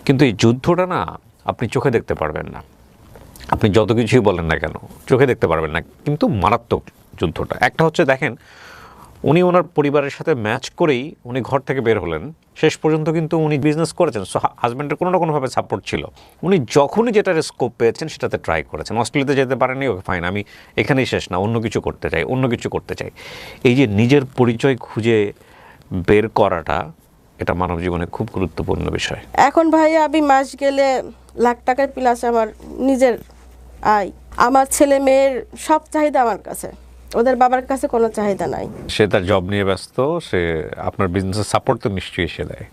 কিন্তু এই যুদ্ধটা না আপনি চোখে দেখতে পারবেন না। আপনি যত কিছুই বলেন না কেন, চোখে দেখতে পারবেন না, কিন্তু মারাত্মক যুদ্ধটা। একটা হচ্ছে দেখেন, উনি ওনার পরিবারের সাথে ম্যাচ করেই উনি ঘর থেকে বের হলেন, শেষ পর্যন্ত কিন্তু উনি বিজনেস করেছেন। সো হাজব্যান্ডের কোনো না কোনোভাবে সাপোর্ট ছিল। উনি যখনই যেটার স্কোপ পেয়েছেন সেটাতে ট্রাই করেছেন। অস্ট্রেলিয়াতে যেতে পারেনি, ওকে ফাইন, আমি এখানেই শেষ না, অন্য কিছু করতে চাই, অন্য কিছু করতে চাই। এই যে নিজের পরিচয় খুঁজে বের করাটা, এটা মানব জীবনে খুব গুরুত্বপূর্ণ বিষয়। এখন ভাই আমি মাস গেলে লাখ টাকার প্লাস আমার নিজের আয়, আমার ছেলে মেয়ের সব চাহিদা আমার কাছে, ওদের বাবার কাছে কোনো চাহিদা নাই। সে তার জব নিয়ে ব্যস্ত, সে আপনার বিজনেসের সাপোর্ট তো নিশ্চয়ই সে দেয়,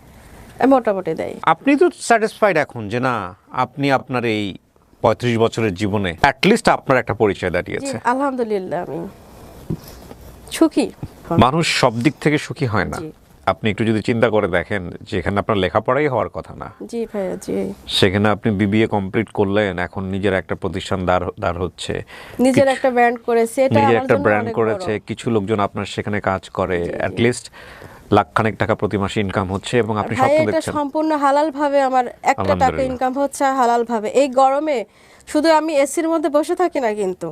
মোটামুটি দেয়। আপনি তো স্যাটিসফাইড এখন যে না, আপনি আপনার এই 35 বছরের জীবনে অ্যাটলিস্ট আপনার একটা পরিচয় দাঁড়িয়েছে। আলহামদুলিল্লাহ আমি সুখী। মানুষ সব দিক থেকে সুখী হয় না। জি। আপনি একটু যদি চিন্তা করে দেখেন, যেখানে আপনার লেখাপড়াই হওয়ার কথা না, জি ভাইয়া, জি, সেখানে আপনি বিবিএ কমপ্লিট করলেন, এখন নিজের একটা প্রতিষ্ঠান দাঁড় হচ্ছে, নিজের একটা ব্র্যান্ড করেছে, এটা নিজের আমার একটা জন্য ব্র্যান্ড অনেক করেছে, বড়। কিছু লোকজন আপনার সেখানে কাজ করে, অ্যাটলিস্ট লাখখানেক টাকা প্রতি মাসে ইনকাম হচ্ছে, এবং আপনি ভাই স্বপ্ন এটা দেখছেন। সম্পূর্ণ হালাল ভাবে আমার একটা টাকা আলহামদুলিল্লাহ। ইনকাম হচ্ছে হালাল ভাবে। এই গরমে শুধু আমি এসির মধ্যে বসে থাকি না, কিন্তু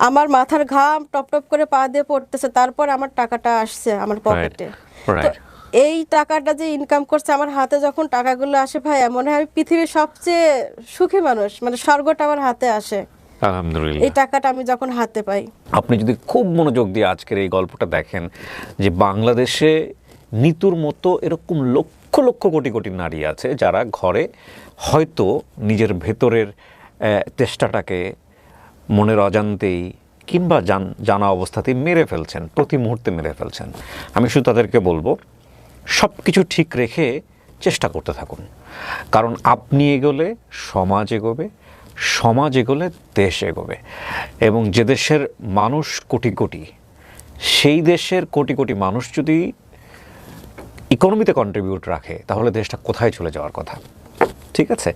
আমার মাথার ঘাম টপ টপ করে পা দিয়ে পড়তেছে, তারপর আমার টাকাটা আসছে আমার পকেটে। তো রাইট। এই টাকাটা যে ইনকাম করছে আমার হাতে, যখন টাকাগুলো আসে ভাই, মনে হয় আমি পৃথিবীর সবচেয়ে সুখী মানুষ, মানে স্বর্গটা আমার হাতে আসে আলহামদুলিল্লাহ। এই টাকাটা আমি যখন হাতে পাই। আপনি যদি খুব মনোযোগ দিয়ে আজকের এই গল্পটা দেখেন, যে বাংলাদেশে নিতুর মতো এরকম লক্ষ লক্ষ কোটি কোটি নারী আছে যারা ঘরে হয়তো নিজের ভেতরের চেষ্টাটাকে মনের অজান্তেই কিংবা জানা অবস্থাতেই মেরে ফেলছেন, প্রতি মুহূর্তে মেরে ফেলছেন। আমি শুধু তাদেরকে বলবো, সব কিছু ঠিক রেখে চেষ্টা করতে থাকুন, কারণ আপনি এগোলে সমাজ এগোবে, সমাজ এগোলে দেশ এগোবে, এবং যে দেশের মানুষ কোটি কোটি, সেই দেশের কোটি কোটি মানুষ যদি ইকোনমিতে কন্ট্রিবিউট রাখে, তাহলে দেশটা কোথায় চলে যাওয়ার কথা। ঠিক আছে?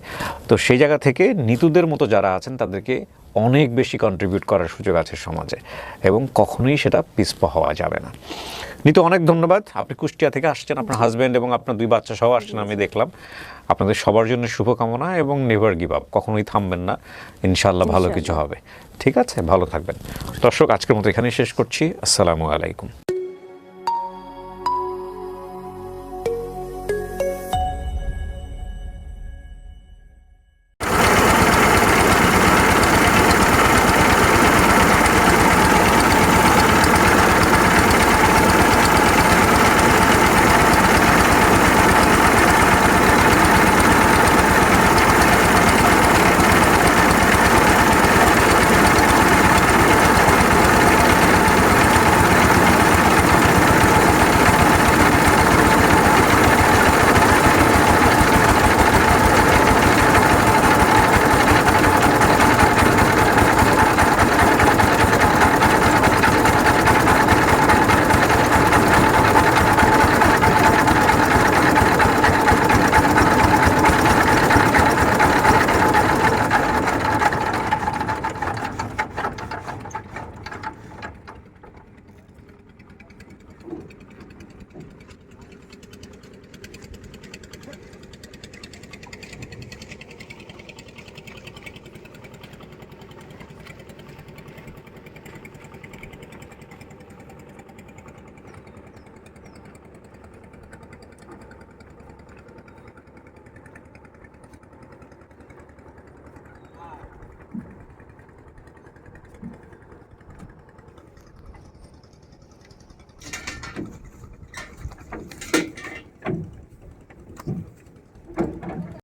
তো সেই জায়গা থেকে নিতুদের মতো যারা আছেন তাদেরকে অনেক বেশি কন্ট্রিবিউট করার সুযোগ আছে সমাজে, এবং কখনোই সেটা পিছপা হওয়া যাবে না। নিতু, অনেক ধন্যবাদ। আপনি কুষ্টিয়া থেকে আসছেন, আপনার হাজব্যান্ড এবং আপনার 2 বাচ্চা সহ আসছেন, আমি দেখলাম। আপনাদের সবার জন্য শুভকামনা, এবং নেভার গিভ আপ, কখনোই থামবেন না, ইনশাআল্লাহ ভালো কিছু হবে। ঠিক আছে, ভালো থাকবেন। দর্শক, আজকের মতো এখানেই শেষ করছি। আসসালামু আলাইকুম। আল্লাহ